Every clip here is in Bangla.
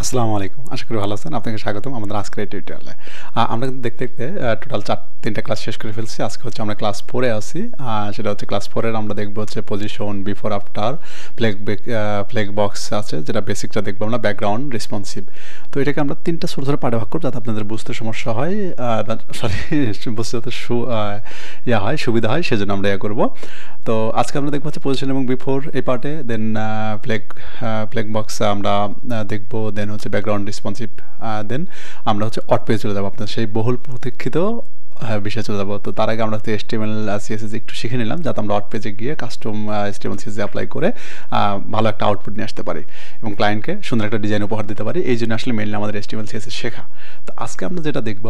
আসসালামু আলাইকুম। আশা করি ভালো আছেন। আপনাকে স্বাগতম আমাদের আজকের এই টিউটোরিয়ালে। আমরা কিন্তু দেখতে টোটাল ৩টা ক্লাস শেষ করে ফেলছি। আজকে হচ্ছে আমরা ক্লাস 4 এ আছি। সেটা হচ্ছে ক্লাস 4 এর আমরা দেখব হচ্ছে position, before, after, flag box আছে যেটা বেসিকটা দেখব আমরা, ব্যাকগ্রাউন্ড, রেসপন্সিভ। তো এটাকে আমরা ৩টা ছোট ছোট পার্টে ভাগ করব যাতে আপনাদের বুঝতে সমস্যা হয়, বুঝতে যাতে সুবিধা হয়, সেজন্য আমরা করব। তো আজকে আমরা দেখব হচ্ছে পজিশন এবং বিফোর এই পার্টে, দেন ফ্ল্যাগ বক্স আমরা দেখব, দেন হচ্ছে ব্যাকগ্রাউন্ড রেসপন্সিভ, দেন আমরা হচ্ছে অট পেজে চলে যাবো আপনার সেই বহুল প্রতীক্ষিত বিষয়ে চলে যাবো। তো তার আগে আমরা হচ্ছে HTML CSS একটু শিখে নিলাম যাতে আমরা অট পেজে গিয়ে কাস্টম HTML CSS অ্যাপ্লাই করে ভালো একটা আউটপুট নিয়ে আসতে পারি এবং ক্লায়েন্টকে সুন্দর একটা ডিজাইন উপহার দিতে পারি। এই জন্য আসলে মেইনলি আমাদের HTML CSS শেখা। তো আজকে আমরা যেটা দেখব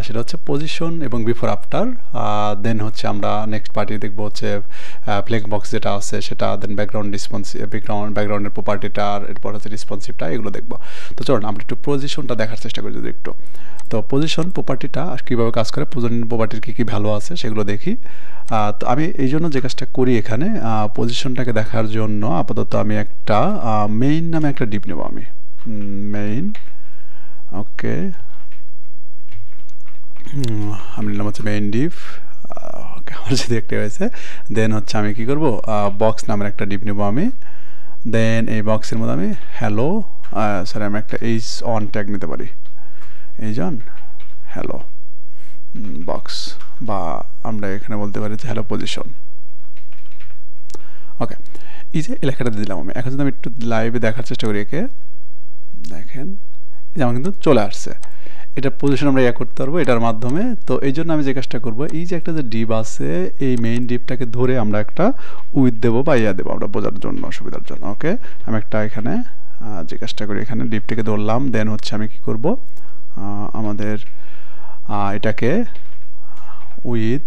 সেটা হচ্ছে পজিশন এবং বিফোর আফটার, দেন হচ্ছে আমরা নেক্সট পার্টি দেখব হচ্ছে ফ্ল্যাগ বক্স যেটা আছে সেটা, দেন ব্যাকগ্রাউন্ড রেসপন্সিভ, ব্যাকগ্রাউন্ডের প্রপার্টিটা, আর এরপর হচ্ছে রেসপন্সিভটা, এগুলো দেখব। তো চলুন আমরা একটু পজিশনটা দেখার চেষ্টা করি যদি একটু। তো পজিশন প্রপার্টিটা কীভাবে কাজ করে, পজিশন প্রপার্টির কী কী ভ্যালু আছে সেগুলো দেখি। তো আমি এই জন্য যে কাজটা করি এখানে, পজিশনটাকে দেখার জন্য আপাতত আমি একটা মেইন নামে একটা ডিপ নেব। আমি মেইন, ওকে, আমি নিলাম হচ্ছে মেইন ডিপ। ওকে, আমার যদি একটা হয়েছে, দেন হচ্ছে আমি কি করব, বক্স নামের একটা ডিপ নেব আমি। দেন এই বক্সের মধ্যে আমি হ্যালো, সরি, আমি একটা এইচ অন ট্যাগ নিতে পারি, এইচ অন হ্যালো বক্স, বা আমরা এখানে বলতে পারি যে হ্যালো পজিশন। ওকে, এই যে লেখাটা দিলাম আমি। এখন যদি আমি একটু লাইভে দেখার চেষ্টা করি, একে দেখেন, এই যে আমার কিন্তু চলে আসছে। এটা পজিশন আমরা করতে পারবো এটার মাধ্যমে। তো এই জন্য আমি যে কাজটা করবো, এই যে একটা যে ডিপ আছে, এই মেইন ডিপটাকে ধরে আমরা একটা উইথ দেবো বা দেবো আমরা বোঝার জন্য, সুবিধার জন্য। ওকে, আমি একটা এখানে যে কাজটা করি, এখানে ডিপটাকে ধরলাম, দেন হচ্ছে আমি কি করব, আমাদের এটাকে উইথ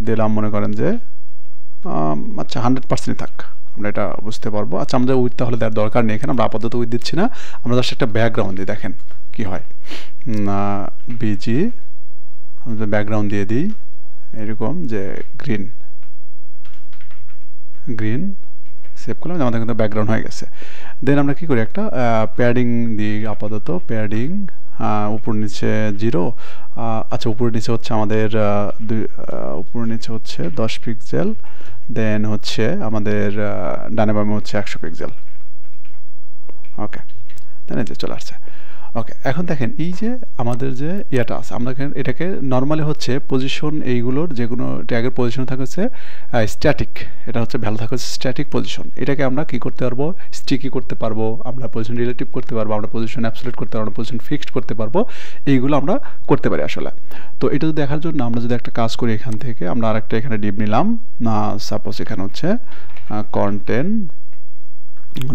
দিলাম, মনে করেন যে আচ্ছা 100%ই থাক, আমরা এটা বুঝতে পারবো। আচ্ছা, আমাদের উইথ তাহলে দেওয়ার দরকার নেই এখানে, আমরা আপাতত উইথ দিচ্ছি না, আমরা জাস্ট একটা ব্যাকগ্রাউন্ড দিই, দেখেন কি হয়। বিজি আমাদের ব্যাকগ্রাউন্ড দিয়ে দিই এরকম যে গ্রিন সেভ করলাম, আমাদের কিন্তু ব্যাকগ্রাউন্ড হয়ে গেছে। দেন আমরা কি করি, একটা প্যাডিং দিই আপাতত, প্যাডিং উপর নিচে 0। আচ্ছা, উপর নিচে হচ্ছে আমাদের উপর নিচে হচ্ছে 10 পিক্সেল, দেন হচ্ছে আমাদের ডানে বামে হচ্ছে 100 পিক্সেল। ওকে, দেন এই যে চলে আসছে। ওকে, এখন দেখেন এই যে আমাদের যে ইয়েটা আছে, আমরা এটাকে নর্মালি হচ্ছে পজিশন, এইগুলোর যে কোনো ট্যাগের পজিশন থাকে হচ্ছে স্ট্যাটিক, এটা হচ্ছে ভ্যালু থাকে হচ্ছে স্ট্যাটিক পজিশন। এটাকে আমরা কি করতে পারবো, স্টিকি করতে পারবো, আমরা পজিশন রিলেটিভ করতে পারবো, আমরা পজিশন অ্যাবসলিউট করতে পারবো, আমরা পজিশন ফিক্সড করতে পারবো, এইগুলো আমরা করতে পারি আসলে। তো এটা যদি দেখার জন্য আমরা যদি একটা কাজ করি, এখান থেকে আমরা আরেকটা এখানে ডিপ নিলাম, সাপোজ এখানে হচ্ছে কন্টেন্ট,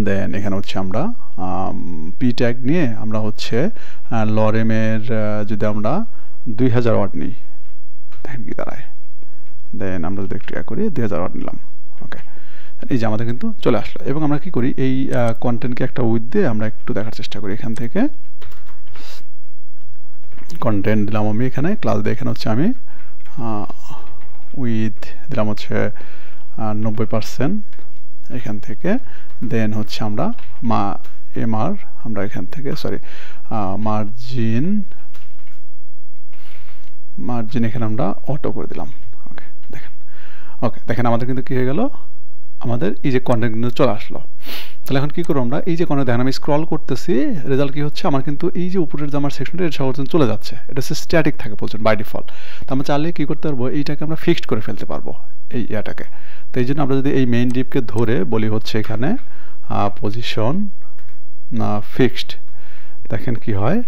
দেন এখানে হচ্ছে আমরা পি ট্যাগ নিয়ে আমরা হচ্ছে লরেমের যদি আমরা 2000 ওয়াট নিই, দেখেন কি দাঁড়ায়। দেন আমরা যদি একটু করি 2000 ওয়াট নিলাম। ওকে, এই যে আমাদের কিন্তু চলে আসলো। এবং আমরা কি করি, এই কন্টেন্টকে একটা উইথ দিয়ে আমরা একটু দেখার চেষ্টা করি। এখান থেকে কন্টেন্ট দিলাম আমি, এখানে ক্লাস দিয়ে এখানে হচ্ছে আমি উইথ দিলাম হচ্ছে 90%। এখান থেকে দেন হচ্ছে আমরা আমরা এখান থেকে মার্জিন এখানে আমরা অটো করে দিলাম। ওকে, দেখেন আমাদের কিন্তু কী হয়ে গেল, আমাদের এই যে কন্টেন্ট কিন্তু চলে আসলো। তাহলে এখন কী করবো আমরা, এই যে কন্টেন্ট দেখেন আমি স্ক্রল করতেছি, রেজাল্ট কী হচ্ছে, আমার কিন্তু এই যে উপরের যে আমার সেকশনটা এটা সবার চলে যাচ্ছে, এটা হচ্ছে স্ট্যাটিক থাকে পজিশন বাই ডিফল্ট। তো আমরা চাইলে কী করতে পারবো, এইটাকে আমরা ফিক্সড করে ফেলতে পারবো এই ইয়াটাকে। তো এই জন্য আমরা যদি এই মেইন ডিপকে ধরে বলি হচ্ছে এখানে পজিশন ফিক্সড, দেখেন কি হয়,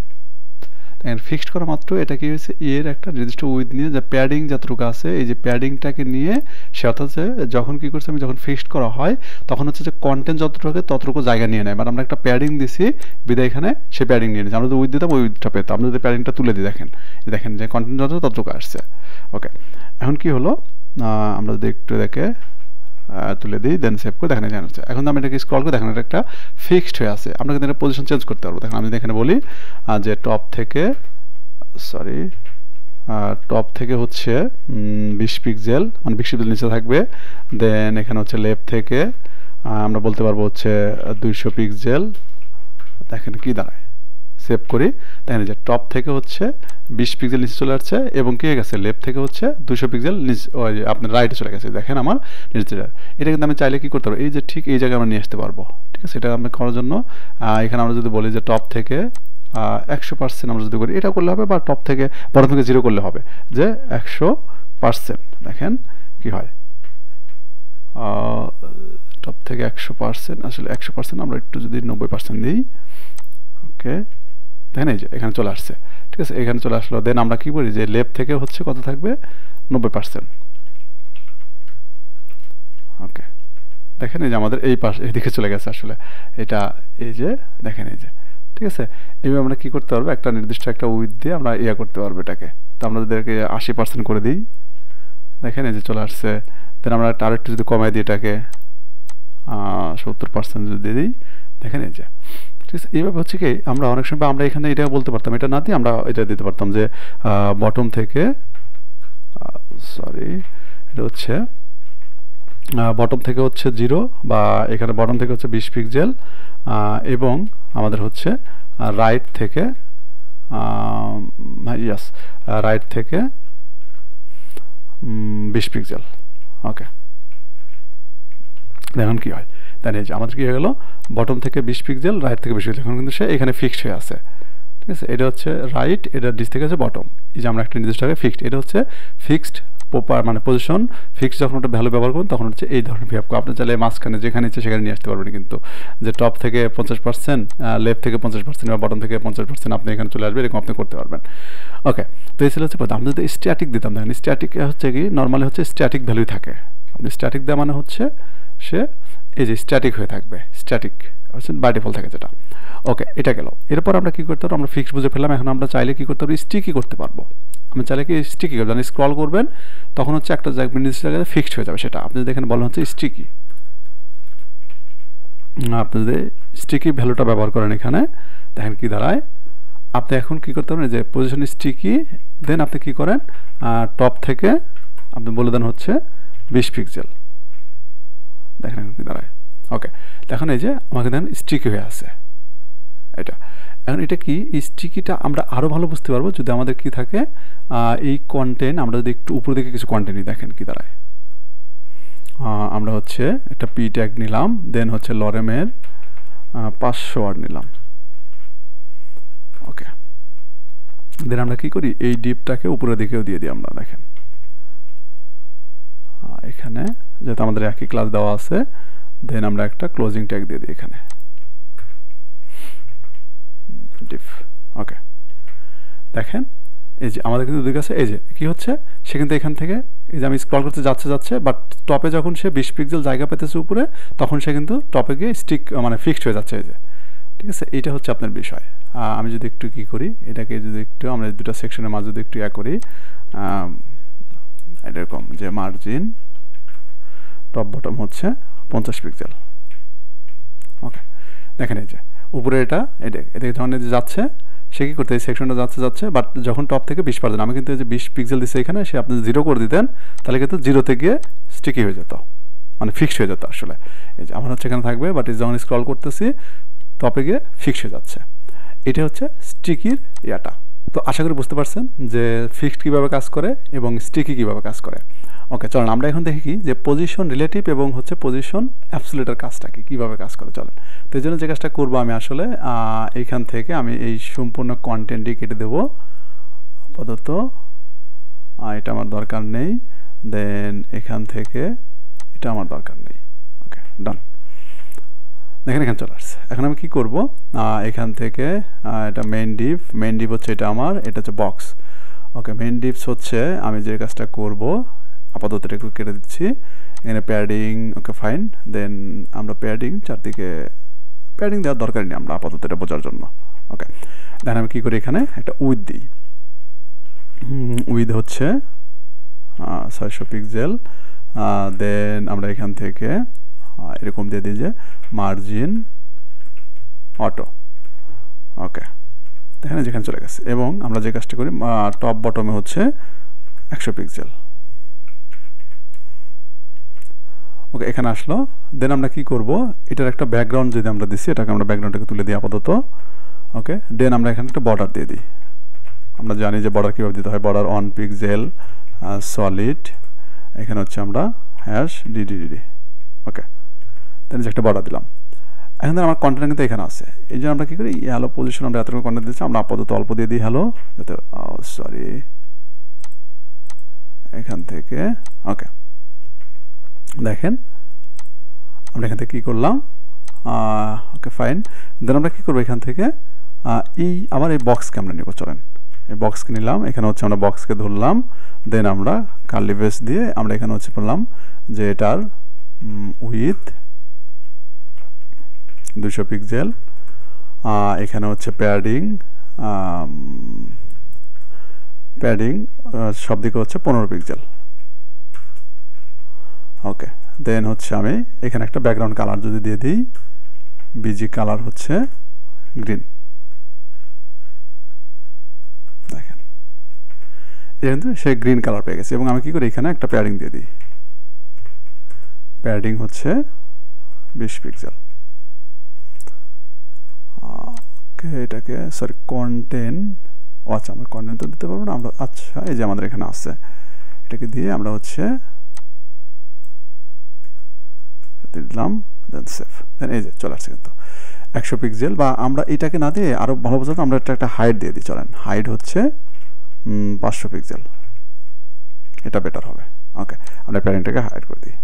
দেখেন ফিক্সড করা মাত্র এটা কি হয়েছে, এর একটা নির্দিষ্ট উইথ নিয়ে যে প্যাডিং যতটুকু আছে, এই যে প্যাডিংটাকে নিয়ে সে অর্থাৎ যখন কি করছে, আমি যখন ফিক্সড করা হয় তখন হচ্ছে যে কন্টেন্ট যতটুকু ততটুকু জায়গা নিয়ে নেয়, মানে আমরা একটা প্যাডিং দিছি বিদায়, এখানে সে প্যাডিং নিয়ে নিয়েছে। আমরা যদি উইথ দিতাম ওই উইথটা পেতাম, আমরা যদি প্যাডিংটা তুলে দিই, দেখেন যে কন্টেন্ট ততটুকু আসছে। ওকে, এখন কি হলো, আমরা যদি একটু তুলে দিই, দেন সেভ করে দেখেন জানা যাচ্ছে। এখন আমি এটাকে স্ক্রল করে দেখেন এটা একটা ফিক্সড হয়ে আছে, আমরা কিন্তু এটা পজিশন চেঞ্জ করতে পারবো। দেখেন আমি যদি এখানে বলি যে টপ থেকে হচ্ছে 20 পিক্সেল, মানে 20 পিক্সেল নিচে থাকবে। দেন এখানে হচ্ছে লেফট থেকে আমরা বলতে পারবো হচ্ছে 200 পিক্সেল, দেখেন কি দাঁড়ায়, সেভ করি, দেখেন যে টপ থেকে হচ্ছে 20 পিক্সেল নিচে চলে আসছে এবং কি হয়ে গেছে লেফট থেকে হচ্ছে 200 পিক্সেল নিচে, ওই আপনার রাইটে চলে গেছে, দেখেন আমার নিচে। এটা কিন্তু আমি চাইলে কি করতে পারবো, এই যে ঠিক এই জায়গায় আমরা নিয়ে আসতে পারবো, ঠিক আছে। এটা আমি করার জন্য এখানে আমরা যদি বলি যে টপ থেকে 100% আমরা যদি করি, এটা করলে হবে, বা টপ থেকে বটম থেকে 0 করলে হবে, যে 100%। দেখেন কি হয়, টপ থেকে 100%, আসলে 100% আমরা একটু যদি 90% দিই, ওকে, দেখেন এই যে এখানে চলে আসছে, ঠিক আছে, এখানে চলে আসলো। দেন আমরা কি করি যে লেফট থেকে হচ্ছে কত থাকবে, 90%। ওকে, দেখেন এই যে আমাদের এই পাশ এইদিকে চলে গেছে আসলে এটা, এই যে দেখেন এই যে, ঠিক আছে। এইভাবে আমরা কী করতে পারবো, একটা নির্দিষ্ট একটা উইথ দিয়ে আমরা ইয়া করতে পারবো এটাকে। তো আমরা যদি 80% করে দিই, দেখেন এই যে চলে আসছে। দেন আমরা আরেকটু যদি কমাই দিই এটাকে 70% যদি দিই, দেখেন এই যে, ঠিক আছে। এইভাবে হচ্ছে কি আমরা অনেক সময় আমরা এখানে এটা বলতে পারতাম, এটা না দিয়ে আমরা এটা দিতে পারতাম যে বটম থেকে, সরি, এটা হচ্ছে বটম থেকে হচ্ছে 0, বা এখানে বটম থেকে হচ্ছে 20 পিক্সেল, এবং আমাদের হচ্ছে রাইট থেকে ইয়াস রাইট থেকে 20 পিক্সেল। ওকে, দেখুন কি হয়, তাই এই যে আমাদের কী হয়ে গেল, বটম থেকে 20 পিক্সেল, রাইট থেকে 20 পিক্সেল, এখন কিন্তু সে এখানে ফিক্সড হয়ে আছে, ঠিক আছে। এটা হচ্ছে রাইট, এটা ডিস থেকে আছে বটম, এই যে আমরা একটা নির্দিষ্ট জায়গায় ফিক্সড, এটা হচ্ছে ফিক্সড প্রপার মানে পজিশন। ফিক্সড যখন ওটা ভ্যালু ব্যবহার করুন তখন হচ্ছে এই ধরনের বিহেভ করে। আপনি চাইলে মাঝখানে যেখানে ইচ্ছে সেখানে নিয়ে আসতে পারবেন, কিন্তু যে টপ থেকে 50%, লেফট থেকে 50% বা বটম থেকে 50% আপনি এখানে চলে আসবে, এরকম আপনি করতে পারবেন। ওকে, তো এই ছিল হচ্ছে আমরা যদি স্ট্যাটিক দিতাম, দেখেন স্ট্যাটিক হচ্ছে কি নর্মালি হচ্ছে স্ট্যাটিক ভ্যালুই থাকে। আপনি স্ট্যাটিক দেওয়া মানে হচ্ছে সে এই যে স্ট্যাটিক হয়ে থাকবে, স্ট্যাটিক হচ্ছে বাই ডিফল্ট থাকে যেটা। ওকে, এটা গেল। এরপর আমরা কী করতে পারবো, আমরা ফিক্সড বুঝে ফেললাম। এখন আমরা চাইলে কী করতে পারবো, স্টিকি করতে পারবো। আপনি চাইলে কি স্টিকি করবেন, স্ক্রল করবেন, তখন হচ্ছে একটা নির্দিষ্ট জায়গায় ফিক্সড হয়ে যাবে সেটা। আপনি যদি এখানে বলেন হচ্ছে স্টিকি, আপনি যদি স্টিকি ভ্যালুটা ব্যবহার করেন এখানে, দেখেন কি দাঁড়ায়। আপনি এখন কী করতে পারেন, যে পজিশন স্টিকি, দেন আপনি কী করেন, টপ থেকে আপনি বলে দেন হচ্ছে 20 পিক্সেল, দেখেন এখন কি দাঁড়ায়। ওকে, দেখুন এই যে আমাকে দেখেন স্টিকি হয়ে আছে এটা। এখন এটা কি, এই স্টিকিটা আমরা আরও ভালো বুঝতে পারবো যদি আমাদের কি থাকে, এই কন্টেন্ট আমরা যদি একটু উপর দিকে কিছু কন্টেন্টই, দেখেন কি দাঁড়ায়। আমরা হচ্ছে একটা পি ট্যাগ নিলাম, দেন হচ্ছে লরেমের 500 ওয়ার্ড নিলাম। ওকে, দেন আমরা কি করি, এই ডিপটাকে উপরের দিকেও দিয়ে দিই আমরা, দেখেন এখানে যেহেতু আমাদের একই ক্লাস দেওয়া আছে, দেন আমরা একটা ক্লোজিং ট্যাগ দিয়ে দিই এখানে ডিপ। ওকে, দেখেন এই যে আমাদের কিন্তু দুই কাছে এই যে কী হচ্ছে, সে কিন্তু এখান থেকে এই যে আমি স্ক্রল করতে যাচ্ছে, বাট টপে যখন সে 20 পিক্সেল জায়গা পেতেছে উপরে, তখন সে কিন্তু টপে গিয়ে স্টিক মানে ফিক্সড হয়ে যাচ্ছে এই যে, ঠিক আছে। এইটা হচ্ছে আপনার বিষয়। আমি যদি একটু কী করি, এটাকে যদি একটু আমরা দুটো সেকশনের মাঝে যদি একটু করি, এরকম যে মার্জিন টপ বটম হচ্ছে 50 পিক্সেল। ওকে, দেখেন এই যে উপরে এটা এদিকে যখন যাচ্ছে, সে কী করতে এই সেকশনটা যাচ্ছে, বাট যখন টপ থেকে 20%, আমি কিন্তু এই যে 20 পিক্সেল দিচ্ছে এখানে, সে আপনি 0 করে দিতেন, তাহলে কিন্তু 0-তে গিয়ে স্টিকি হয়ে যেত, মানে ফিক্সড হয়ে যেত আসলে। এই যে আমার হচ্ছে এখানে থাকবে, বাট যখন স্ক্রল করতেছি টপে গিয়ে ফিক্সড হয়ে যাচ্ছে। এটা হচ্ছে স্টিকির ইয়াটা। তো আশা করি বুঝতে পারছেন যে ফিক্সড কীভাবে কাজ করে এবং স্টিকি কীভাবে কাজ করে। ওকে, চলেন আমরা এখন দেখি কি যে পজিশন রিলেটিভ এবং হচ্ছে পজিশন অ্যাবসলিউটের কাজটা কীভাবে কাজ করে। চলেন, তো এই জন্য যে কাজটা করবো আমি আসলে এইখান থেকে আমি এই সম্পূর্ণ কন্টেন্টটি কেটে দেবো আপাতত, এটা আমার দরকার নেই। দেন এখান থেকে এটা আমার দরকার নেই। ওকে, ডান। দেখেন এখানে চলে আসছে। এখন আমি কী করবো, এখান থেকে এটা মেইন ডিপ হচ্ছে এটা আমার, এটা হচ্ছে বক্স। ওকে, মেইন ডিপস হচ্ছে আমি যে কাজটা করব, আপাতত এটা একটু কেটে দিচ্ছি। এখানে প্যাডিং, ওকে ফাইন। দেন আমরা প্যাডিং চারদিকে প্যাডিং দেওয়ার দরকার নেই আমরা আপাতত এটা বোঝার জন্য। ওকে, দেন আমি কী করি, এখানে একটা উইথ দিই। উইথ হচ্ছে 600 পিক্সেল। দেন আমরা এখান থেকে এরকম দিয়ে দিই যে মার্জিন অটো। ওকে, এখানে যেখানে চলে গেছে, এবং আমরা যে কাজটা করি টপ বটমে হচ্ছে 100 পিক্সেল। ওকে, এখানে আসলো। দেন আমরা কি করব, এটার একটা ব্যাকগ্রাউন্ড যদি আমরা দিচ্ছি, এটাকে আমরা ব্যাকগ্রাউন্ডটাকে তুলে দিই আপাতত। ওকে, দেন আমরা এখানে একটা বর্ডার দিয়ে দিই। আমরা জানি যে বর্ডার কীভাবে দিতে হয়, বর্ডার 1 পিক্সেল সলিড, এখানে হচ্ছে আমরা #DDD। ওকে, দেন যে একটা বর্ডার দিলাম। এখন আমার কন্টেন্ট কিন্তু এখানে আছে। এই জন্য আমরা কী করি, হ্যালো পজিশন আমরা এতটুকু কন্টেন্ট দিচ্ছি, আমরা আপাতত অল্প দিয়ে দিই হ্যালো, যাতে সরি এখান থেকে। ওকে, দেখেন আমরা এখান থেকে কী করলাম, ওকে ফাইন। দেন আমরা কী করবো, এখান থেকে এই আবার এই বক্সকে আমরা নেব। চলেন এই বক্সকে নিলাম, এখানে হচ্ছে আমরা বক্সকে ধরলাম। দেন আমরা কার্লি ব্রেস দিয়ে আমরা এখানে হচ্ছে বললাম যে এটার উইথ 200 পিক্সেল, এখানে হচ্ছে প্যাডিং সব দিকে হচ্ছে 15 পিক্সেল। ওকে, দেন হচ্ছে আমি এখানে একটা ব্যাকগ্রাউন্ড কালার যদি দিয়ে দিই, বিজি কালার হচ্ছে গ্রিন। দেখেন এটা কিন্তু সে গ্রিন কালার পেয়ে গেছে। এবং আমি কি করি, এখানে একটা প্যাডিং দিয়ে দিই, প্যাডিং হচ্ছে 20 পিক্সেল। ওকে, এটাকে সরি কন্টেন্ট, আচ্ছা আমরা কন্টেন্ট তো দিতে পারবো না আমরা। আচ্ছা, এই যে আমাদের এখানে আছে, এটাকে দিয়ে আমরা হচ্ছে দিলাম, দেন সেভ। দেন এই যে চলে আসছে কিন্তু 100 পিক্সেল। বা আমরা এটাকে না দিয়ে আরও ভালো বোঝাতে আমরা একটা হাইট দিয়ে দিই। চলেন হাইট হচ্ছে 500 পিক্সেল, এটা বেটার হবে। ওকে, আমরা প্যারেন্টটাকে হাইড করে দিই।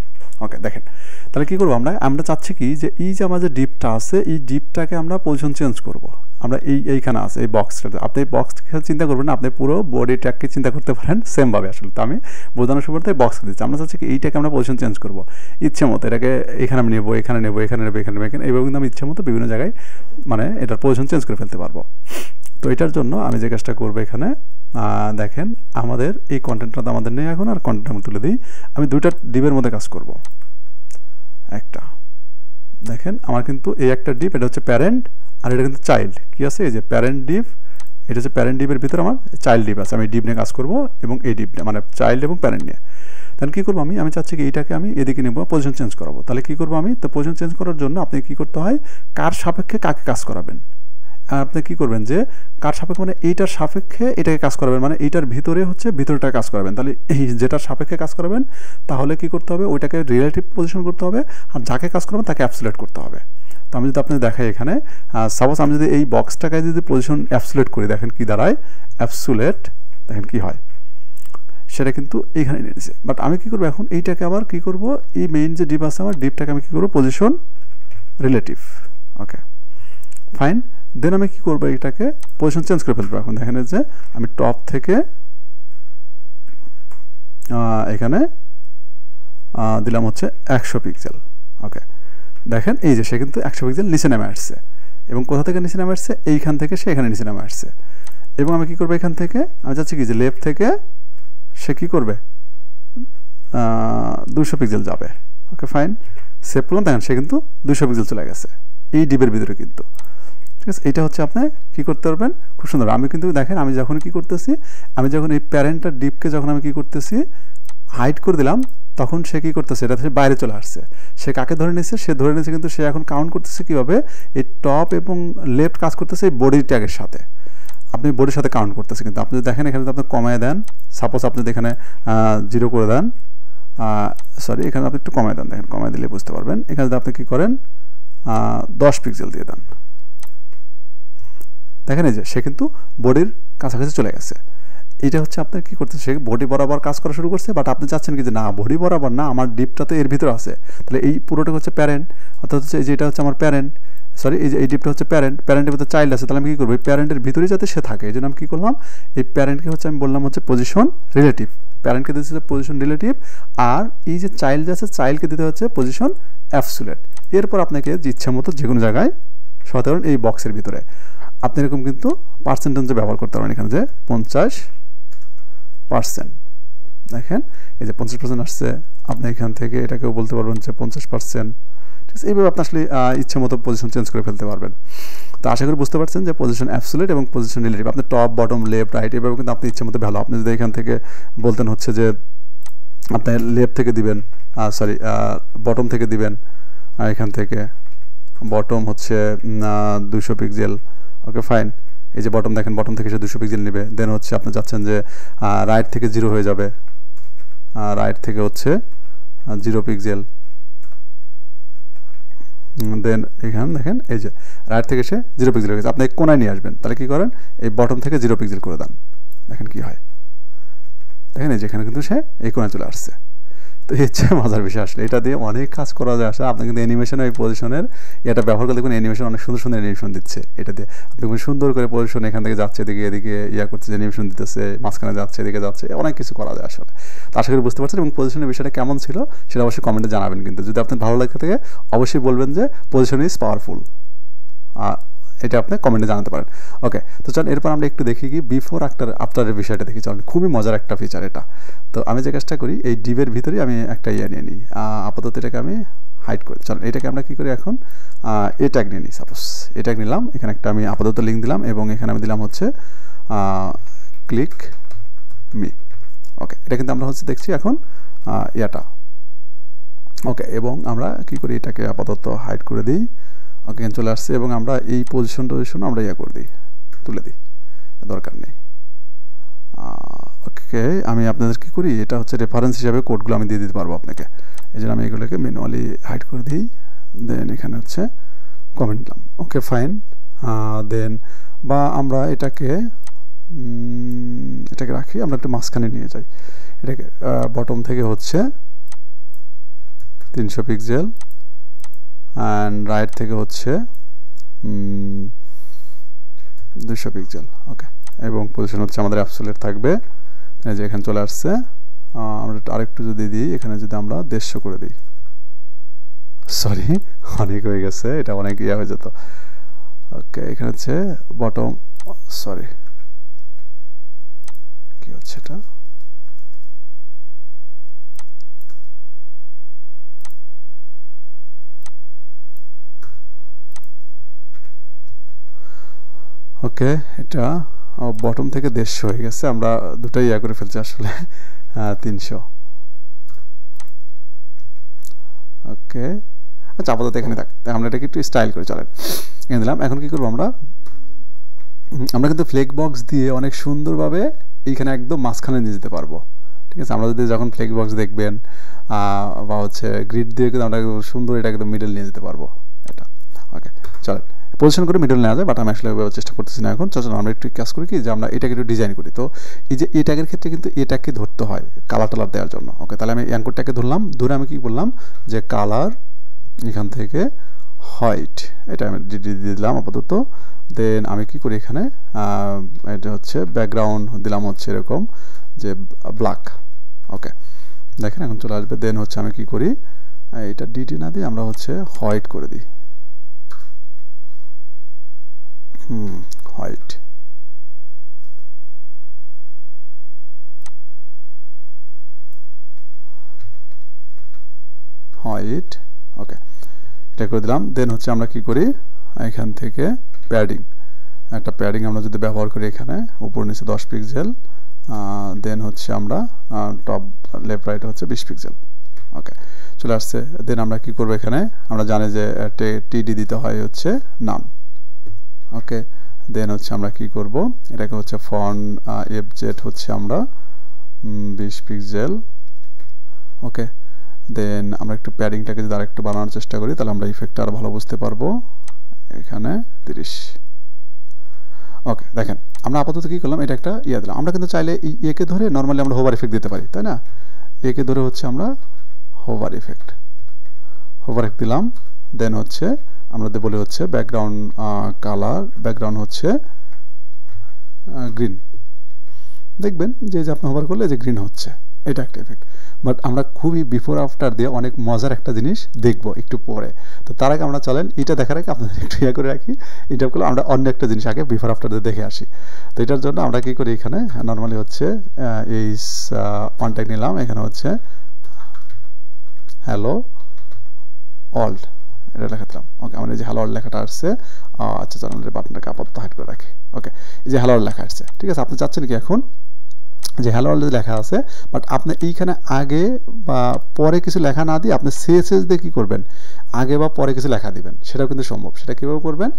ওকে, দেখেন তাহলে কী করবো, আমরা চাচ্ছি কি যে এই যে আমার যে ডিপটা আছে, এই ডিপটাকে আমরা পজিশন চেঞ্জ করব। আমরা এইখানে আছে এই বক্সটা, আপনি এই বক্সকে চিন্তা করবেন না, আপনি পুরো বডি ট্যাগকে চিন্তা করতে পারেন সেমভাবে। আসলে তো আমি বোঝানোর সুবিধার্থে বক্সকে দিচ্ছি। আমরা চাচ্ছি কি এইটাকে আমরা পজিশন চেঞ্জ করবো ইচ্ছে মতো, এটাকে এখানে আমি নেবো, এখানে নেবো, এখানে নেবো, এখানে নেবো, এখানে এইভাবে কিন্তু আমি ইচ্ছে মতো বিভিন্ন জায়গায় মানে এটার পজিশন চেঞ্জ করে ফেলতে পারবো। তো এটার জন্য আমি যে কাজটা করবো, এখানে দেখেন আমাদের এই কন্টেন্টটা তো আমাদের নেই এখন, আর কন্টেন্ট আমি তুলে দিই। আমি দুইটা ডিপের মধ্যে কাজ করব। একটা দেখেন আমার কিন্তু এই একটা ডিপ, এটা হচ্ছে প্যারেন্ট, আর এটা কিন্তু চাইল্ড। কি আছে, এই যে প্যারেন্ট ডিপ, এটা হচ্ছে প্যারেন্ট ডিপের ভিতরে আমার চাইল্ড ডিপ আছে। আমি ডিপ নিয়ে কাজ করব এবং এই ডিপ মানে চাইল্ড এবং প্যারেন্ট নিয়ে। তাহলে কী করবো, আমি চাচ্ছি কি এইটাকে আমি এদিকে নেবো, পজিশন চেঞ্জ করাবো। তাহলে কী করবো আমি, তো পজিশন চেঞ্জ করার জন্য আপনি কী করতে হয়, কার সাপেক্ষে কাকে কাজ করাবেন। আপনি কী করবেন যে কার সাপেক্ষে, মানে এইটার সাপেক্ষে এটাকে কাজ করাবেন, মানে এইটার ভিতরে হচ্ছে ভিতরটা কাজ করাবেন। তাহলে এই যেটার সাপেক্ষে কাজ করাবেন, তাহলে কী করতে হবে, ওইটাকে রিলেটিভ পজিশন করতে হবে, আর যাকে কাজ করাবেন তাকে অ্যাবসোলিউট করতে হবে। তো আমি যদি আপনি দেখাই এখানে, সাপোজ আমি যদি এই বক্সটাকে যদি পজিশন অ্যাবসোলিউট করি, দেখেন কি দাঁড়ায়, অ্যাবসোলিউট, দেখেন কি হয়, সেটা কিন্তু এইখানে নিয়ে নিয়েছে। বাট আমি কী করবো এখন, এইটাকে আবার কী করবো, এই মেইন যে ডিপ আছে আমার, ডিপটাকে আমি কী করবো, position relative. Okay fine. Then আমি কী করবো, এটাকে পজিশন চেঞ্জ করে ফেলবো। এখন দেখেন যে আমি টপ থেকে এখানে দিলাম হচ্ছে 100 পিক্সেল। ওকে, দেখেন এই যে সে কিন্তু 100 পিক্সেল নিচে নেমে আসছে। এবং কোথা থেকে নিচে নেমে আসছে, এইখান থেকে সে এখানে নিচে নেমে আসছে। এবং আমি কী করবো, এখান থেকে আমি চাচ্ছি কি যে লেফট থেকে সে কী করবে, 200 পিক্সেল যাবে। ওকে ফাইন, সেভ করলাম। দেখেন সে কিন্তু 200 পিক্সেল চলে গেছে এই ডিপের ভিতরে কিন্তু। ঠিক আছে, এটা হচ্ছে আপনি কী করতে পারবেন খুব সুন্দর। আমি কিন্তু দেখেন আমি যখন কী করতেছি, আমি যখন এই প্যারেন্টটার ডিপকে যখন আমি কী করতেছি হাইড করে দিলাম, তখন সে কী করতেছে, এটা থেকে বাইরে চলে আসছে। সে কাকে ধরে নিয়েছে, সে ধরে নিয়েছে কিন্তু সে এখন কাউন্ট করতেছে কীভাবে, এই টপ এবং লেফট কাজ করতেছে এই বডি ট্যাগের সাথে। আপনি বডির সাথে কাউন্ট করতেছে। কিন্তু আপনি দেখেন এখানে যদি আপনি কমায় দেন, সাপোজ আপনি এখানে 0 করে দেন, সরি এখানে আপনি একটু কমায় দেন, দেখেন কমায় দিলে বুঝতে পারবেন। এখানে যদি আপনি কী করেন 10 পিক্সেল দিয়ে দেন, দেখেন এই যে সে কিন্তু বডির কাছাকাছি চলে গেছে। এটা হচ্ছে আপনার কী করতেছে, সে বডি বরাবর কাজ করা শুরু করছে। বাট আপনি চাচ্ছেন কি যে না, বডি বরাবর না, আমার ডিপটা তো এর ভিতরে আছে। তাহলে এই পুরোটা হচ্ছে প্যারেন্ট, অর্থাৎ হচ্ছে এই যে এটা হচ্ছে আমার প্যারেন্ট, সরি এই যে এই ডিপটা হচ্ছে প্যারেন্টের ভিতরে চাইল্ড আছে। তাহলে আমি কী করবো, এই প্যারেন্টের ভিতরেই যাতে সে থাকে, এই জন্য আমি কী করলাম, এই প্যারেন্টকে হচ্ছে আমি বললাম হচ্ছে পজিশন রিলেটিভ। প্যারেন্টকে দিতে হচ্ছে পজিশন রিলেটিভ, আর এই যে চাইল্ড আছে চাইল্ডকে দিতে হচ্ছে পজিশন অ্যাবসোলিউট। এরপর আপনাকে ইচ্ছা মতো যে কোনো জায়গায় সরাতে পারেন এই বক্সের ভিতরে। আপনি এরকম কিন্তু পার্সেন্টেজে ব্যবহার করতে পারেন। এখানে যে 50%, দেখেন এই যে 50% আসছে। আপনি এখান থেকে এটাকেও বলতে পারবেন যে 50%। ঠিক আছে, এইভাবে আপনি আসলে ইচ্ছে মতো পজিশন চেঞ্জ করে ফেলতে পারবেন। তো আশা করি বুঝতে পারছেন যে পজিশন অ্যাবসোলিউট এবং পজিশন রিলেটিভ, আপনি টপ বটম লেফট রাইট এভাবে কিন্তু আপনি ইচ্ছে মতো ভ্যালু, আপনি যদি এখান থেকে বলতেন হচ্ছে যে আপনি লেফট থেকে দিবেন সরি বটম থেকে দিবেন, এখান থেকে বটম হচ্ছে 200 পিক্সেল। ওকে ফাইন, এই যে বটম দেখেন, বটম থেকে সে 200 পিক্সেল নেবে। দেন হচ্ছে আপনি চাচ্ছেন যে রাইট থেকে 0 হয়ে যাবে, রাইট থেকে হচ্ছে 0 পিক্সেল। দেন এখানে দেখেন এই যে রাইট থেকে সে 0 পিক্সেল হয়ে গেছে। আপনি এক কোনায় নিয়ে আসবেন, তাহলে কী করেন, এই বটম থেকে 0 পিক্সেল করে দেন, দেখেন কি হয়। দেখেন এই যেখানে কিন্তু সে এই কোণে চলে আসছে। তো এই হচ্ছে মজার বিষয়। আসলে এটা দিয়ে অনেক কাজ করা যায়। আসলে আপনি কিন্তু অ্যানিমেশন এই পজিশনের এটা ব্যবহার করে দেখুন, অ্যানিমেশন অনেক সুন্দর সুন্দর অ্যানিমেশন দিচ্ছে। এটা দিয়ে আপনি দেখুন সুন্দর করে পজিশন এখান থেকে যাচ্ছে, এদিকে এদিকে করছে, অ্যানিমেশন দিতেছে, মাঝখানে যাচ্ছে, এদিকে যাচ্ছে, অনেক কিছু করা যায় আসলে। তো আশা করি বুঝতে পারছেন। এবং পজিশনের বিষয়টা কেমন ছিল সেটা অবশ্যই কমেন্টে জানাবেন। কিন্তু যদি আপনার ভালো লাগে থাকে অবশ্যই বলবেন যে পজিশন ইজ পাওয়ারফুল, এটা আপনি কমেন্টে জানাতে পারেন। ওকে, তো চলুন এরপর আমরা একটু দেখি কি বিফোর আফটারের বিষয়টা দেখি। চলুন, খুবই মজার একটা ফিচার এটা। তো আমি যে কাজটা করি, এই ডিভের ভিতরেই আমি একটা নিয়ে নিই। আপাতত এটাকে আমি হাইড করি। চলুন এটাকে আমরা কী করি এখন, এ ট্যাগ নিয়ে নিই। সাপোজ এ ট্যাগ নিলাম, এখানে একটা আমি আপাতত লিঙ্ক দিলাম এবং এখানে আমি দিলাম হচ্ছে ক্লিক মি। ওকে, এটা কিন্তু আমরা হচ্ছে দেখছি এখন ইয়াটা। ওকে, এবং আমরা কী করি, এটাকে আপাতত হাইড করে দিই। ওকে, চলে আসছে এবং আমরা এই পজিশন আমরা করে দিই, তুলে দিই, দরকার নেই। ওকে, আমি আপনাদের কী করি, এটা হচ্ছে রেফারেন্স হিসাবে কোডগুলো আমি দিয়ে দিতে পারবো আপনাকে। এই জন্য আমি এগুলোকে ম্যানুয়ালি হাইড করে দিই। দেন এখানে হচ্ছে কমেন্ট দিলাম। ওকে ফাইন। দেন বা আমরা এটাকে রাখি, আমরা একটু মাঝখানে নিয়ে যাই। এটাকে বটম থেকে হচ্ছে 300 পিক্সেল অ্যান্ড রাইট থেকে হচ্ছে 200 পিক্সেল। ওকে, এবং পজিশন হচ্ছে আমাদের অ্যাবসোলিউট থাকবে। এই যে এখানে চলে আসছে। আমরা আরেকটু যদি দিই, এখানে যদি আমরা 150 করে দিই, সরি অনেক হয়ে গেছে, এটা অনেক হয়ে যেত। ওকে, এখানে হচ্ছে বটম, সরি কি হচ্ছে এটা, ওকে, এটা বটম থেকে 150 হয়ে গেছে। আমরা দুটাই করে ফেলছি আসলে, 300। ওকে, আচ্ছা আপাতত এখানে থাক। আমরা এটাকে একটু স্টাইল করে চলেন, এখানে দিলাম। এখন কি করবো, আমরা কিন্তু ফ্লেক বক্স দিয়ে অনেক সুন্দরভাবে এইখানে একদম মাঝখানে নিয়ে যেতে পারবো। ঠিক আছে, আমরা যদি যখন ফ্লেক বক্স দেখবেন বা হচ্ছে গ্রিড দিয়ে কিন্তু আমরা সুন্দর এটা একদম মিডল নিয়ে যেতে পারবো এটা। ওকে, চলেন পজিশন করে মিডল নেওয়া যায়, বাট আমি আসলে চেষ্টা করতেছি না এখন। চলুন আমরা একটু কাজ করি কি, যে আমরা এটাকে একটু ডিজাইন করি। তো এই যে এই ট্যাগের ক্ষেত্রে কিন্তু এটাকে ধরতে হয় কালার টালার দেওয়ার জন্য। ওকে, তাহলে আমি অ্যাঙ্করটাকে ধরলাম, ধরে আমি কি বললাম যে কালার এখান থেকে হোয়াইট, এটা আমি দিয়ে দিলাম আপাতত। দেন আমি কি করি, এখানে এটা হচ্ছে ব্যাকগ্রাউন্ড দিলাম হচ্ছে এরকম যে ব্ল্যাক। ওকে, দেখেন এখন চলে আসবে। দেন হচ্ছে আমি কি করি, এটা ডিটি না দিয়ে আমরা হচ্ছে হোয়াইট করে দিই। White, white. ওকে, এটা করে দিলাম। দেন হচ্ছে আমরা কি করি, এখান থেকে প্যাডিং, একটা প্যাডিং আমরা যদি ব্যবহার করি এখানে উপর নিচে 10 পিক্সেল। দেন হচ্ছে আমরা টপ লেফট রাইট হচ্ছে 20 পিক্সেল। ওকে, চলে আসছে। দেন আমরা কি করব, এখানে আমরা জানি যে টিডি দিতে হয় হচ্ছে নান। ওকে, দেন হচ্ছে আমরা কি করব, এটাকে হচ্ছে ফন্ট এফজেড হচ্ছে আমরা 20 পিক্সেল। ওকে, দেন আমরা একটু প্যাডিংটাকে যদি আরেকটু বানানোর চেষ্টা করি, তাহলে আমরা ইফেক্টটা আরও ভালো বুঝতে পারবো। এখানে 30। ওকে, দেখেন আমরা আপাতত কী করলাম, এটা একটা দিলাম। আমরা কিন্তু চাইলে এই একে ধরে নর্মালি আমরা হোভার ইফেক্ট দিতে পারি, তাই না? একে ধরে হচ্ছে আমরা হোভার ইফেক্ট দিলাম। দেন হচ্ছে আমরা বলি হচ্ছে ব্যাকগ্রাউন্ড কালার, ব্যাকগ্রাউন্ড হচ্ছে গ্রিন। দেখবেন যে আপনি হোভার করলে যে গ্রিন হচ্ছে, এটা একটা এফেক্ট। বাট আমরা খুবই বিফোর আফটার দিয়ে অনেক মজার একটা জিনিস দেখবো একটু পরে। তো তার আগে আমরা চলেন এটা দেখার আগে আপনাদের একটু করে রাখি, এটা করলে আমরা অন্য একটা জিনিস আগে বিফোর আফটার দিয়ে দেখে আসি। তো এটার জন্য আমরা কি করি, এখানে নর্মালি হচ্ছে এই কন্ট্যাক্ট নিলাম, এখানে হচ্ছে হ্যালো অল্ড, এটা লেখা দিলাম। ওকে, আমার এই যে হ্যালো অল্ড লেখাটা আসছে। আচ্ছা, চ্যানেলের বাটনটাকে আপাতত হাইড করে রাখি। ওকে, এই যে হ্যালো অল্ড লেখা আসছে। ঠিক আছে, আপনি চাচ্ছেন কি এখন যে হ্যালো ওয়ার্ল্ড লেখা আছে, বাট আপনি এইখানে আগে বা পরে কিছু লেখা না দিয়ে আপনি সিএসএস দিয়ে কী করবেন, আগে বা পরে কিছু লেখা দিবেন, সেটাও কিন্তু সম্ভব। সেটা কীভাবে করবেন,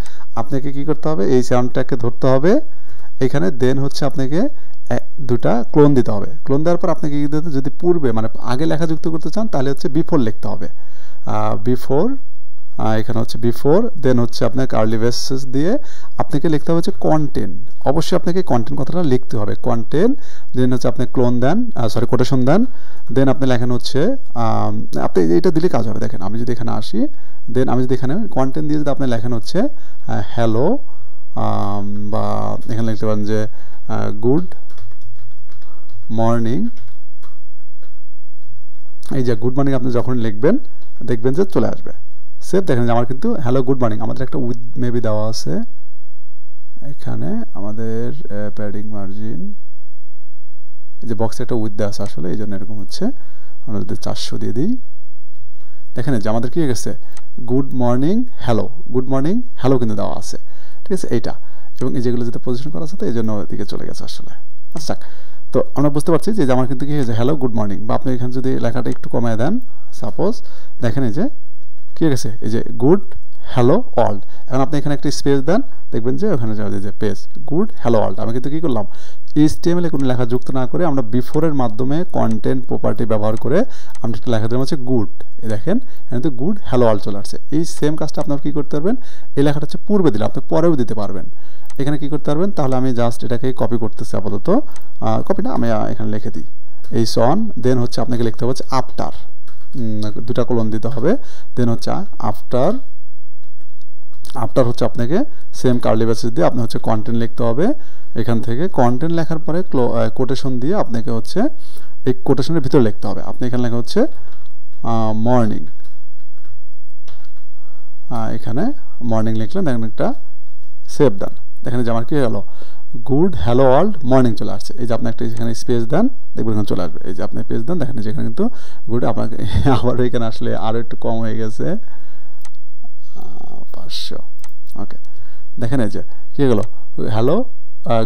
আপনাকে কী করতে হবে, এই সাউন্ডটাকে ধরতে হবে এখানে, দেন হচ্ছে আপনাকে দুটা ক্লোন দিতে হবে। ক্লোন দেওয়ার পর আপনাকে কী দিতে হবে, যদি পূর্বে মানে আগে লেখা যুক্ত করতে চান তাহলে হচ্ছে বিফোর লিখতে হবে। বিফোর, এখানে হচ্ছে বিফোর, দেন হচ্ছে আপনার কার্লি ব্রেসেস দিয়ে আপনাকে লিখতে হবে হচ্ছে কন্টেন্ট। অবশ্যই আপনাকে কন্টেন্ট কথাটা লিখতে হবে, কন্টেন্ট। দেন হচ্ছে আপনি ক্লোন দেন, সরি কোটেশন দেন, দেন আপনি লেখেন হচ্ছে আপনি এইটা দিলে কাজ হবে। দেখেন আমি যদি এখানে আসি, দেন আমি যদি এখানে কন্টেন্ট দিয়ে যদি আপনি লেখেন হচ্ছে হ্যালো, বা এখানে লিখতে পারেন যে গুড মর্নিং। এই যে গুড মর্নিং আপনি যখন লিখবেন দেখবেন যে চলে আসবে সেভ। দেখেন যে আমার কিন্তু হ্যালো গুড মর্নিং, আমাদের একটা উইথ মেবি দেওয়া আছে এখানে, আমাদের প্যাডিং মার্জিন, এই যে বক্সে একটা উইথ দেওয়া আছে আসলে, এই জন্য এরকম হচ্ছে। আমরা যদি 400 দিয়ে দিই, দেখেন যে আমাদের কী হয়ে গেছে, good morning hello, good morning hello কিন্তু দেওয়া আছে, ঠিক আছে এইটা। এবং এই যেগুলো যেটা পজিশন করা আছে তো এই জন্য ওইদিকে চলে গেছে আসলে। আচ্ছা, তো আমরা বুঝতে পারছি যে আমার কিন্তু কী হয়েছে হ্যালো গুড মর্নিং। বা আপনি এখানে যদি লেখাটা একটু কমায় দেন, সাপোজ দেখেন এই যে কী হয়ে গেছে, এই যে গুড হ্যালো ওয়ার্ল্ড। এখন আপনি এখানে একটা স্পেস দেন, দেখবেন যে ওখানে যে পেজ গুড হ্যালো ওয়ার্ল্ড। আমি কিন্তু কী করলাম, HTML কোনো লেখা যুক্ত না করে আমরা বিফোরের মাধ্যমে কন্টেন্ট প্রপার্টি ব্যবহার করে আমরা একটা লেখা দিলাম হচ্ছে গুড। দেখেন এখানে তো গুড হ্যালো ওয়ার্ল্ড চলে আসছে। এই সেম কাজটা আপনার কী করতে পারবেন, এই লেখাটা হচ্ছে পূর্বে দিলে আপনি পরেও দিতে পারবেন। এখানে কী করতে পারবেন, তাহলে আমি জাস্ট এটাকে কপি করতেছি আপাতত, কপিটা আমি এখানে লিখে দিই এই সন, দেন হচ্ছে আপনাকে লিখতে হবে হচ্ছে আফটার, দুটা কোলন দিতে হবে, দেন হচ্ছে আফটার। আফটার হচ্ছে আপনাকে সেম কার্লি ব্রেসেস দিয়ে আপনি হচ্ছে কন্টেন্ট লিখতে হবে। এখান থেকে কন্টেন্ট লেখার পরে কোটেশন দিয়ে আপনাকে হচ্ছে এই কোটেশনের ভিতরে লিখতে হবে। আপনি এখানে লেখা হচ্ছে মর্নিং, এখানে মর্নিং লিখলেন, দেখেন একটা সেভ দেন, দেখেন যে আমার কি হলো গুড হ্যালো ওয়ার্ল্ড মর্নিং চলে আসছে। এই যে আপনি একটা এখানে স্পেস দেন, দেখবেন এখানে চলে আসবে। এই যে আপনি পেজ দেন, দেখেন যে এখানে কিন্তু গুড, আপনাকে আবার এখানে আসলে আরও একটু কম হয়ে গেছে 500। ওকে, দেখেন এই যে কী গেলো হ্যালো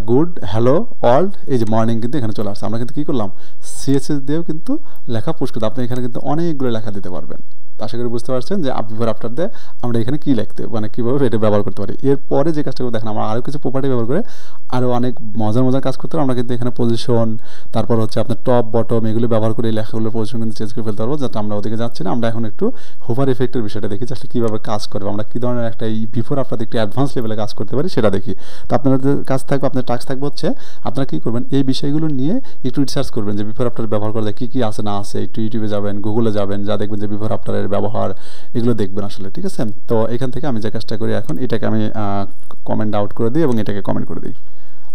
গুড হ্যালো ওয়ার্ল্ড, এই যে মর্নিং কিন্তু এখানে চলে আসছে। আমরা কিন্তু কী করলাম, সিএসএস দিয়েও কিন্তু লেখা পুশ করতে, আপনি এখানে কিন্তু অনেকগুলো লেখা দিতে পারবেন। আশা করি বুঝতে পারছেন যে বিফোর আফটার দিয়ে আমরা এখানে কী লিখতে মানে কীভাবে এটা ব্যবহার করতে পারি। এরপরে যে কাজটা দেখেন আমরা আরও কিছু প্রপার্টি ব্যবহার করে আরও অনেক মজার মজার কাজ করতে পারি। আমরা কিন্তু এখানে পজিশন, তারপর হচ্ছে আপনার টপ বটম, এগুলো ব্যবহার করে এই লেখাগুলোর পজিশন কিন্তু চেঞ্জ করে ফেলতে পারবো। যাতে আমরা ওদিকে যাচ্ছি না, আমরা এখন একটু হোভার ইফেক্টের বিষয়টা দেখি, আসলে কীভাবে কাজ করবে, আমরা কী ধরনের একটা এই বিফোর আফটার একটু অ্যাডভান্স লেভেলে কাজ করতে পারি সেটা দেখি। তো আপনাদের কাজ থাকবে, আপনার টাস্ক থাকবে হচ্ছে আপনারা কী করবেন, এই বিষয়গুলো নিয়ে একটু রিসার্চ করবেন যে বিফোর আফটার ব্যবহার করলে কী কী আছে না আছে। একটু ইউটিউবে যাবেন, গুগলে যাবেন, যা দেখবেন যে বিফোর আফটারের ব্যবহার এগুলো দেখবেন আসলে, ঠিক আছে। তো এখান থেকে আমি যে কাজটা করি এখন, এটাকে আমি কমেন্ট আউট করে দিই এবং এটাকে কমেন্ট করে দিই।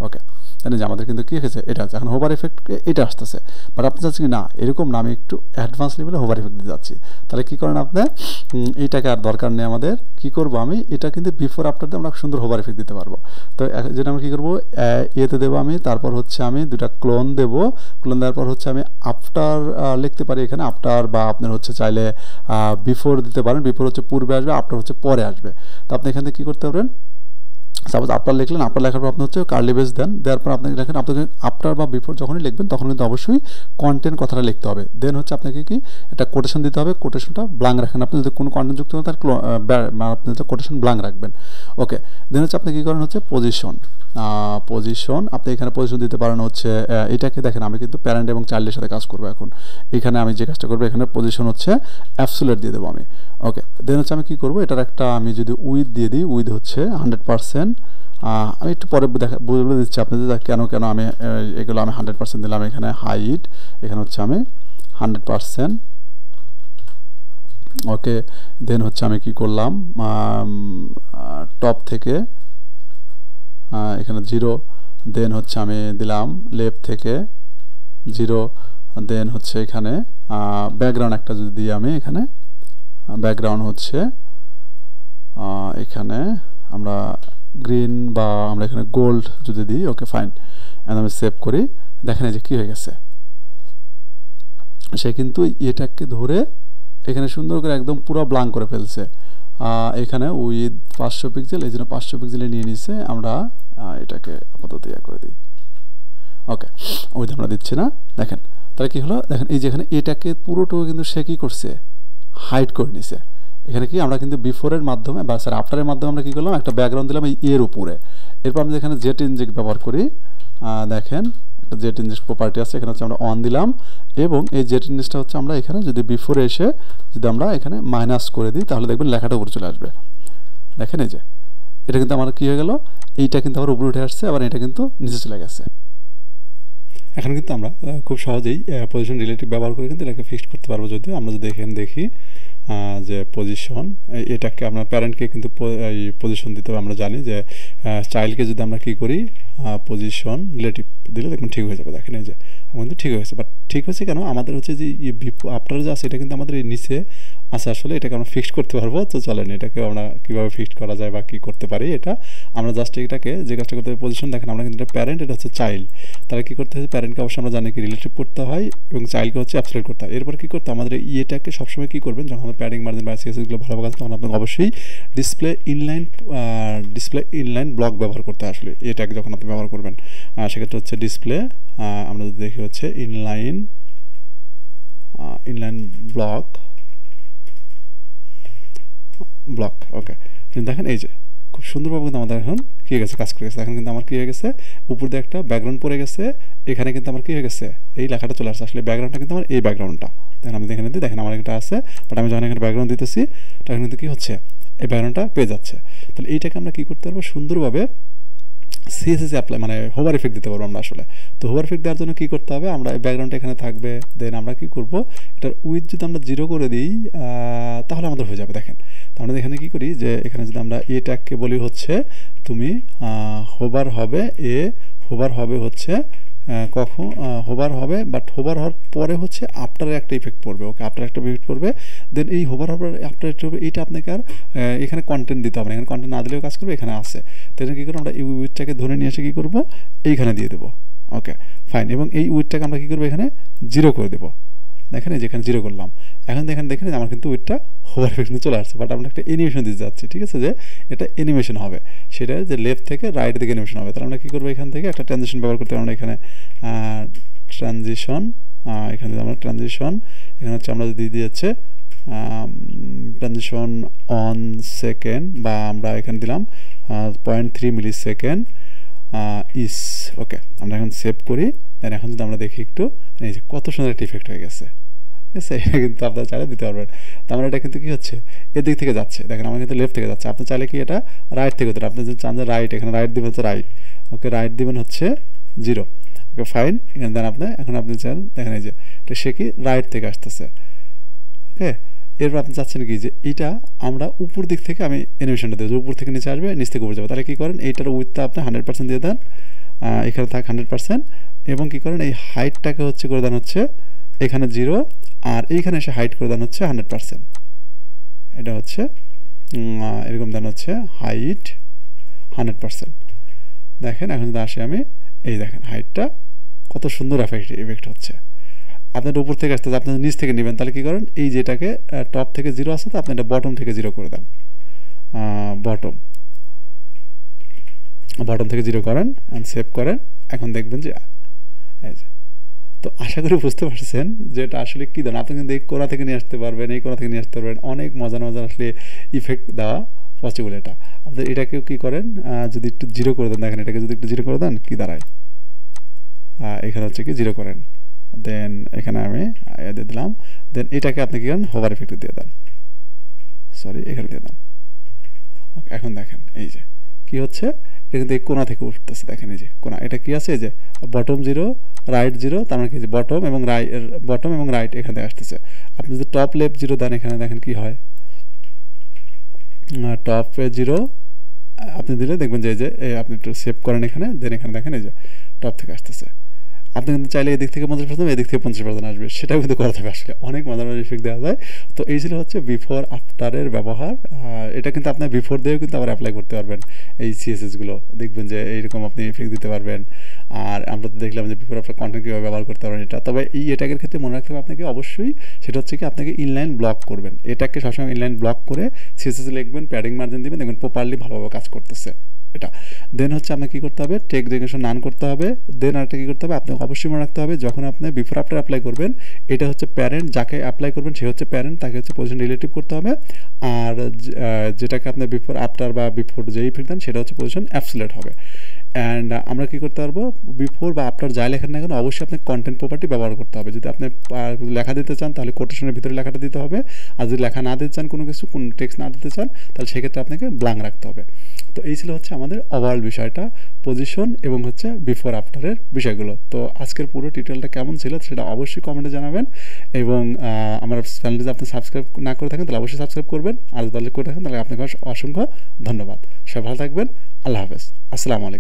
ওকে, তাহলে যে আমাদের কিন্তু কী হয়েছে এটা আছে, এখন হোভার এফেক্ট এটা আসতেছে, বাট আপনি চাচ্ছেন কি না এরকম না, আমি একটু অ্যাডভান্স লেভেলে হোভার এফেক্ট দিতে যাচ্ছি। তাহলে কী করেন আপনি, এইটাকে আর দরকার নেই আমাদের, কী করবো আমি এটা কিন্তু বিফোর আফটার দিয়ে আমরা সুন্দর হোভার এফেক্ট দিতে পারবো। তো যেটা আমি কী করবো, ইয়েতে দেবো আমি, তারপর হচ্ছে আমি দুটা ক্লোন দেবো, ক্লোন দেওয়ার পর হচ্ছে আমি আফটার লিখতে পারি এখানে আফটার, বা আপনার হচ্ছে চাইলে বিফোর দিতে পারেন, বিফোর হচ্ছে পূর্বে আসবে, আফটার হচ্ছে পরে আসবে। তো আপনি এখান থেকে কী করতে পারেন, সাপোজ আফটার লিখলেন, আফটার লেখার পর আপনি হচ্ছে কার্লি ব্রেস দেন, দেওয়ার পর আপনি দেখেন আপনাকে আফটার বা বিফোর যখনই লিখবেন তখন কিন্তু অবশ্যই কন্টেন্ট কথাটা লিখতে হবে। দেন হচ্ছে আপনাকে কি একটা কোটেশন দিতে হবে, কোটেশনটা ব্ল্যাঙ্ক রাখেন। আপনি যদি কোনো কন্টেন্ট যুক্ত করেন তার আপনি কোটেশন ব্ল্যাঙ্ক রাখবেন। ওকে, দেন হচ্ছে আপনি কী করেন হচ্ছে পজিশন, পজিশন আপনি এখানে পজিশন দিতে পারেন হচ্ছে এটাকে দেখেন আমি কিন্তু প্যারেন্ট এবং চাইল্ডের সাথে কাজ করবো এখন। এখানে আমি যে কাজটা করবো, এখানে পজিশন হচ্ছে অ্যাবসোলিউট দিয়ে দেবো আমি। ওকে, দেন হচ্ছে আমি কী করবো, এটার একটা আমি যদি উইথ দিয়ে দিই, উইথ হচ্ছে 100%। আমি একটু পরে বলে দিচ্ছি আপনাদের কেন কেন আমি এগুলো আমি 100% দিলাম। এখানে হাইট, এখানে হচ্ছে আমি 100%। ওকে, দেন হচ্ছে আমি কি করলাম, টপ থেকে এখানে 0, দেন হচ্ছে আমি দিলাম লেফট থেকে 0, দেন হচ্ছে এখানে ব্যাকগ্রাউন্ড একটা যদি দিই আমি, এখানে ব্যাকগ্রাউন্ড হচ্ছে এখানে আমরা গ্রিন বা আমরা এখানে গোল্ড যদি দিই। ওকে ফাইন, এখন আমি সেভ করি। দেখেন এই যে কী হয়ে গেছে, সে কিন্তু এটাকে ধরে এখানে সুন্দর করে একদম পুরো ব্ল্যাঙ্ক করে ফেলছে। এখানে উইথ 500 পিক্সেল, এই জন্য 500 পিক্সেলে নিয়ে নিছে। আমরা এটাকে আপাতত ইয়ে করে দিই। ওকে, ওইটা আমরা দিচ্ছি না। দেখেন তাহলে কী হলো, দেখেন এই যেখানে এটাকে পুরোটাও কিন্তু সে কী করছে, হাইড করে নিছে। এখানে কি আমরা কিন্তু বিফোরের মাধ্যমে বা স্যার আফটারের মাধ্যমে আমরা কী করলাম, একটা ব্যাকগ্রাউন্ড দিলাম এই এর উপরে। এরপর আমরা যেখানে জেট ইনজেক্ট ব্যবহার করি, দেখেন একটা জেট ইনজেক্ট প্রপার্টি আছে, এখানে হচ্ছে আমরা অন দিলাম এবং এই জেট ইনজেক্টটা হচ্ছে আমরা এখানে যদি বিফোরে এসে যদি আমরা এখানে মাইনাস করে দিই তাহলে দেখবেন লেখাটা উপরে চলে আসবে। দেখেন এই যে এটা কিন্তু আমার কী হয়ে গেল, এইটা কিন্তু আবার উপরে উঠে আসছে, আবার এটা কিন্তু নিচে চলে গেছে। এখন কিন্তু আমরা খুব সহজেই পজিশন রিলেটিভ ব্যবহার করে কিন্তু এটাকে ফিক্সড করতে পারবো। যদিও আমরা যদি এখানে দেখি যে পজিশন, এটাকে আমরা প্যারেন্টকে কিন্তু এই পজিশন দিতে হবে। আমরা জানি যে চাইল্ডকে যদি আমরা কী করি, পজিশন রিলেটিভ দিলে দেখুন ঠিক হয়ে যাবে। দেখেন এই যে আমার কিন্তু ঠিক হয়েছে, বাট ঠিক হয়েছে কেন, আমাদের হচ্ছে যে আফটার যে আছে এটা কিন্তু আমাদের এই নিচে আছে, আসলে এটাকে আমরা ফিক্সড করতে পারবো। তো চলেন এটাকে আমরা কীভাবে ফিক্সড করা যায় বা কী করতে পারি, এটা আমরা জাস্ট এটাকে যে কাজটা করতে হবে, পজিশন দেখেন আমরা কিন্তু এটা প্যারেন্ট, এটা হচ্ছে চাইল্ড। তাহলে কী করতে হবে, প্যারেন্টকে অবশ্যই আমরা জানি কি রিলেটিভ করতে হয় এবং চাইল্ডকে হচ্ছে অ্যাবসলিউট করতে হয়। এরপর কী করতে আমাদের এটাকে সবসময় কী করবেন, যখন আমাদের প্যাডিং মার্জিন বা সিএসএসগুলো ভালো কাজ, তখন আপনাকে অবশ্যই ডিসপ্লে ইনলাইন ব্লক ব্যবহার করতে হয়। আসলে এটাকে যখন আপনি ব্যবহার করবেন সেক্ষেত্রে হচ্ছে ডিসপ্লে, আমরা যদি দেখি হচ্ছে ইনলাইন ব্লক। ওকে, কিন্তু দেখেন এই যে খুব সুন্দরভাবে কিন্তু আমাদের এখন কী হয়ে গেছে, কাজ করে গেছে। এখন কিন্তু আমার কী হয়ে গেছে, উপর দিয়ে একটা ব্যাকগ্রাউন্ড পড়ে গেছে, এখানে কিন্তু আমার কী হয়ে গেছে, এই লেখাটা চলে আসছে। আসলে ব্যাকগ্রাউন্ডটা কিন্তু আমার এই ব্যাকগ্রাউন্ডটা, দেখেন আমি এখানে দিই, দেখেন আমার একটা আছে, বাট আমি যখন এখানে ব্যাকগ্রাউন্ড দিতেছি তখন কিন্তু কী হচ্ছে, এই ব্যাকগ্রাউন্ডটা পেয়ে যাচ্ছে। তাহলে এইটাকে আমরা কী করতে পারবো, সুন্দরভাবে সিএসএস অ্যাপ্লাই মানে হোভার ইফেক্ট দিতে পারবো আমরা আসলে। তো হোভার ইফেক্ট দেওয়ার জন্য কী করতে হবে, আমরা এই ব্যাকগ্রাউন্ডটা এখানে থাকবে, দেন আমরা কী করব, এটার উইথ যদি আমরা 0 করে দিই তাহলে আমাদের হয়ে যাবে। দেখেন তো আমরা এখানে কী করি, যে এখানে যদি আমরা এ ট্যাগকে বলি হচ্ছে তুমি হোভার হবে হচ্ছে কখন হোভার হবে, বাট হোভার হওয়ার পরে হচ্ছে আফটারে একটা ইফেক্ট পড়বে। ওকে, আফটার একটা ইফেক্ট পড়বে, দেন এই হোভার হওয়ার আফটার একটা হবে, এইটা আপনাকে আর এখানে কন্টেন্ট দিতে হবে না, এখানে কন্টেন্ট না দিলেও কাজ করবে, এখানে আসে। তো কী করবো, আমরা এই উইথটাকে ধরে নিয়ে এসে কী করবো, এইখানে দিয়ে দেবো। ওকে ফাইন, এবং এই উইথটাকে আমরা কী করবো, এখানে 0 করে দেবো। দেখেন এই যেখানে 0 করলাম, এখন দেখেন আমার কিন্তু উইথটা হোভার ইফেক্ট চলে আসছে, বাট আমরা একটা অ্যানিমেশন দিতে যাচ্ছি। ঠিক আছে, যে এটা অ্যানিমেশন হবে, সেটা যে লেফট থেকে রাইট দিকে অ্যানিমেশন হবে। তাহলে আমরা কী করবো, এখান থেকে একটা ট্রানজিশন ব্যবহার করতে, আমরা এখানে ট্রানজিশন, এখানে আমরা ট্রানজিশন, এখানে হচ্ছে আমরা যদি দিয়ে যাচ্ছে ট্রানজিশন অন সেকেন্ড, বা আমরা এখানে দিলাম 0.3 মিলিসেকেন্ড ইস। ওকে, আমরা এখন সেভ করি, দেন এখন যদি আমরা দেখি একটু, এই যে কত সুন্দর একটা ইফেক্ট হয়ে গেছে। ঠিক আছে, এটা কিন্তু আপনারা চাইলে দিতে পারবেন। তো আমরা এটা কিন্তু কী হচ্ছে, এদিক থেকে যাচ্ছে, দেখেন আমার কিন্তু লেফট থেকে যাচ্ছে, আপনি চাইলে কি এটা রাইট থেকে হতে, আপনি যদি চান যে রাইট, এখানে রাইট দিবেন হচ্ছে রাইট। ওকে, রাইট দিবেন হচ্ছে 0। ওকে ফাইন, এখানে দেন এখন আপনি চান, দেখেন এই যে এটা সে কি রাইট থেকে আসতেছে। ওকে, এরপর আপনি চাচ্ছেন কি, যে এইটা আমরা উপর দিক থেকে আমি অ্যানিমেশনটা দেবো, উপর থেকে নিচে আসবে, নিচ থেকে উপরে যাবে। তাহলে কী করেন, এইটার উইথটা আপনি 100% দিয়ে দেন, এখানে থাক 100%, এবং কী করেন এই হাইটটাকে হচ্ছে করে দেন হচ্ছে এখানে 0, আর এইখানে এসে হাইট করে দেন হচ্ছে 100%। এটা হচ্ছে এরকম দেন হচ্ছে হাইট 100%। দেখেন এখন যদি আসে আমি, এই দেখেন হাইটটা কত সুন্দর এফেক্ট হচ্ছে। আপনার উপর থেকে আসতে আপনি নিচ থেকে নেবেন, তাহলে কী করেন, এই যেটাকে টপ থেকে 0 আসে, তো আপনি এটা বটম থেকে 0 করে দেন, বটম থেকে 0 করেন অ্যান্ড সেভ করেন। এখন দেখবেন যে এই যে, তো আশা করি বুঝতে পারছেন যে এটা আসলে কী দেন। আপনি কিন্তু এই কোণা থেকে নিয়ে আসতে পারবেন, এই কোণা থেকে নিয়ে আসতে পারবেন, অনেক মজার আসলে ইফেক্ট দেওয়া পসিবল। এটা আপনাদের এটাকেও কী করেন, যদি একটু 0 করে দেন, দেখেন এটাকে যদি একটু 0 করে দেন কী দাঁড়ায়, এখানে হচ্ছে কি 0 করেন, দেন এখানে আমি দিয়ে দিলাম, দেন এটাকে আপনি কী করেন, হোভার ইফেক্ট দিয়ে দেন, সরি এখানে দিয়ে দেন। ওকে, এখন দেখেন এই যে কী হচ্ছে, এটা কিন্তু এই কোণা থেকে উঠতেছে। দেখেন এই যে কোণা, এটা কী আছে, এই যে বটম 0 রাইট 0, তার মানে কি যে বটম এবং রাইট এখান থেকে আসতেছে। আপনি যদি টপ লেফট 0 দেন, এখানে দেখেন কি হয়, টপে 0 আপনি দিলে দেখবেন যে আপনি একটু সেভ করেন এখানে, দেন এখানে দেখেন এই যে টপ থেকে আসতেছে। আপনি কিন্তু চাইলে এদিক থেকে 50%, এদিক থেকে 50% আসবে, সেটাও কিন্তু করা যাবে। আসলে অনেক মজার ইফেক্ট দেওয়া যায়। তো এই ছিল হচ্ছে বিফোর আফটারের ব্যবহার। এটা কিন্তু আপনার বিফোর দিয়েও কিন্তু আবার অ্যাপ্লাই করতে পারবেন এই সিএসএসগুলো, দেখবেন যে এইরকম আপনি ইফেক্ট দিতে পারবেন। আর আমরা তো দেখলাম যে বিফোর আফটার কন্টেন্ট কীভাবে ব্যবহার করতে পারবেন এটা। তবে এই এটাকের ক্ষেত্রে মনে রাখতে হবে আপনাকে অবশ্যই, সেটা হচ্ছে কি আপনাকে ইনলাইন ব্লক করবেন, এটাকে সবসময় ইনলাইন ব্লক করে সিএসএস লিখবেন, প্যাডিং মার্জিন দিবেন, দেখবেন প্রপারলি ভালোভাবে কাজ করতেছে। এটা। দেন হচ্ছে আপনাকে কী করতে হবে, টেক ডিক্লারেশন নান করতে হবে। দেন আরেকটা কী করতে হবে, আপনাকে অবশ্যই মনে রাখতে হবে যখন আপনি বিফোর আফটার অ্যাপ্লাই করবেন, এটা হচ্ছে প্যারেন্ট, যাকে অ্যাপ্লাই করবেন সে হচ্ছে প্যারেন্ট, তাকে হচ্ছে পজিশন রিলেটিভ করতে হবে। আর যেটাকে আপনি বিফোর আফটার বা বিফোর যেই ইফেক্ট দেন সেটা হচ্ছে পজিশন অ্যাবসোলিউট হবে। অ্যান্ড আমরা কী করতে পারবো, বিফোর বা আফটার যাই লেখেন না কেন অবশ্যই আপনাকে কন্টেন্ট প্রপার্টি ব্যবহার করতে হবে। যদি আপনি লেখা দিতে চান তাহলে কোটেশনের ভিতরে লেখাটা দিতে হবে, আর যদি লেখা না দিতে চান কোনো কিছু, কোনো টেক্সট না দিতে চান তাহলে সেক্ষেত্রে আপনাকে ব্ল্যাঙ্ক রাখতে হবে। তো এই ছিল হচ্ছে আমাদের ওভারঅল বিষয়টা, পজিশন এবং হচ্ছে বিফোর আফটারের বিষয়গুলো। তো আজকের পুরো টিউটোরিয়ালটা কেমন ছিল সেটা অবশ্যই কমেন্টে জানাবেন, এবং আমার চ্যানেলটি যদি আপনি সাবস্ক্রাইব না করে থাকেন তাহলে অবশ্যই সাবস্ক্রাইব করবেন, আর যদি করে থাকেন তাহলে আপনাকে অসংখ্য ধন্যবাদ। সবাই ভালো থাকবেন, আল্লাহ হাফেজ, আসসালামু আলাইকুম।